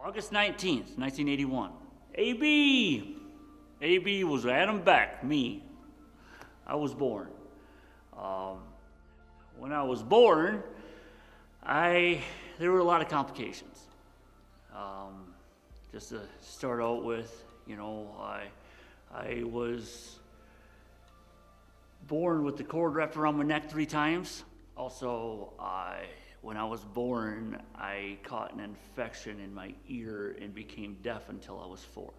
August 19th, 1981. AB was Adam Beck, me. I was born. When I was born, there were a lot of complications. Just to start out with, I was born with the cord wrapped around my neck 3 times. Also, when I was born, I caught an infection in my ear and became deaf until I was 4.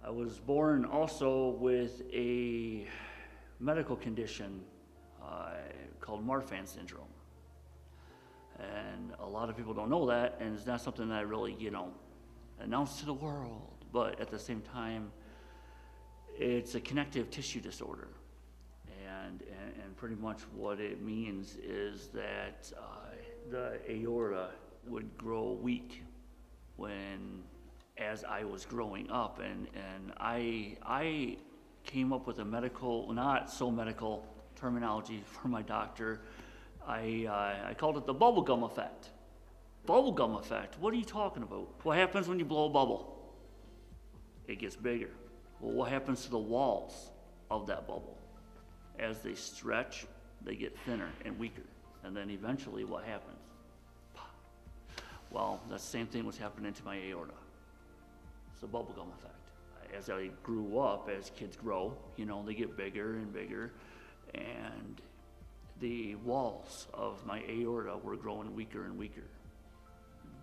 I was born also with a medical condition called Marfan syndrome. And a lot of people don't know that, and it's not something that I really, announce to the world. But at the same time, it's a connective tissue disorder. And pretty much what it means is that the aorta would grow weak as I was growing up, and I came up with a medical, not so medical terminology for my doctor. I called it the bubblegum effect. Bubblegum effect? What are you talking about? What happens when you blow a bubble? It gets bigger. Well, what happens to the walls of that bubble? As they stretch, they get thinner and weaker. And then eventually what happens? Well, that same thing was happening to my aorta. It's the bubblegum effect. As I grew up, as kids grow, they get bigger and bigger, and the walls of my aorta were growing weaker and weaker.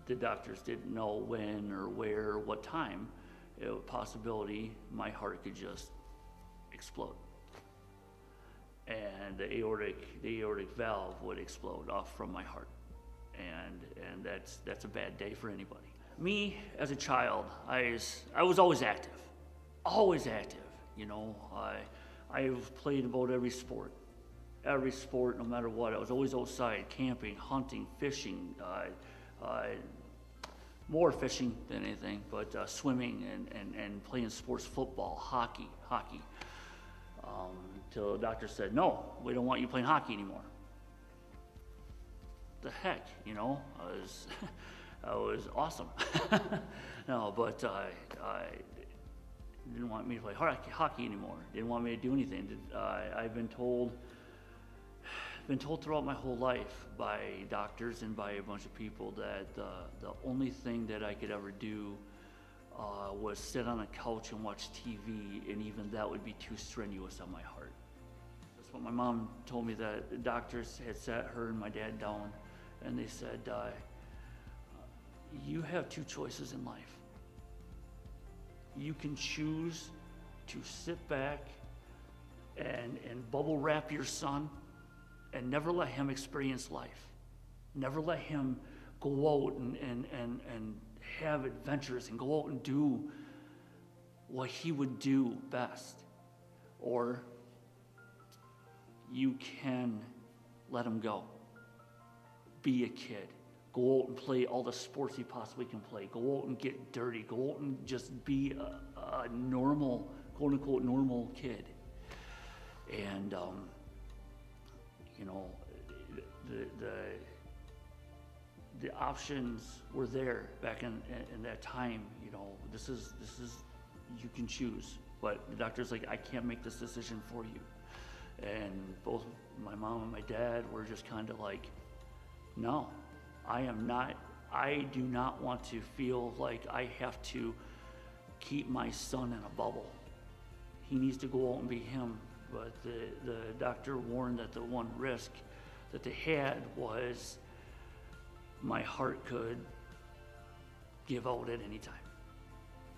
The doctors didn't know when or where or what time, possibility my heart could just explode. And the aortic valve would explode off from my heart. And that's a bad day for anybody. Me, as a child, I was always active. Always active, I've played about every sport, no matter what. I was always outside, camping, hunting, fishing, more fishing than anything, but swimming and playing sports, football, hockey. Till the doctor said, no, we don't want you playing hockey anymore. The heck, I was awesome. No, but didn't want me to play hockey anymore. Didn't want me to do anything. I've been told throughout my whole life by doctors and by a bunch of people that the only thing that I could ever do was sit on a couch and watch TV, and even that would be too strenuous on my heart. That's what my mom told me, that the doctors had sat her and my dad down, and they said, you have 2 choices in life. You can choose to sit back and bubble wrap your son and never let him experience life. Never let him go out and have adventures and go out and do what he would do best. Or you can let him go. Be a kid. Go out and play all the sports he possibly can play. Go out and get dirty. Go out and just be a normal, quote unquote, normal kid. And, the options were there back in that time. This is you can choose. But the doctor's like, I can't make this decision for you. And both my mom and my dad were just kind of like, no. I do not want to feel like I have to keep my son in a bubble. He needs to go out and be him. But the doctor warned that the one risk that they had was my heart could give out at any time.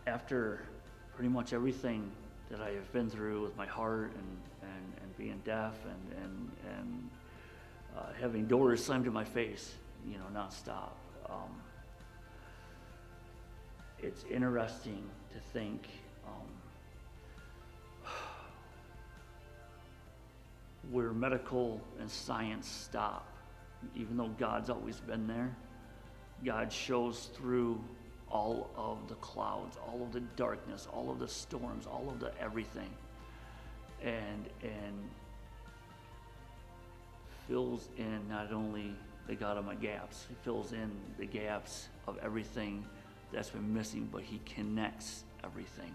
After pretty much everything that I have been through with my heart and being deaf and having doors slammed in my face, nonstop. It's interesting to think where medical and science stop. Even though God's always been there, God shows through all of the clouds, all of the darkness, all of the storms, all of the everything, and fills in not only the God of my gaps, he fills in the gaps of everything that's been missing, but he connects everything.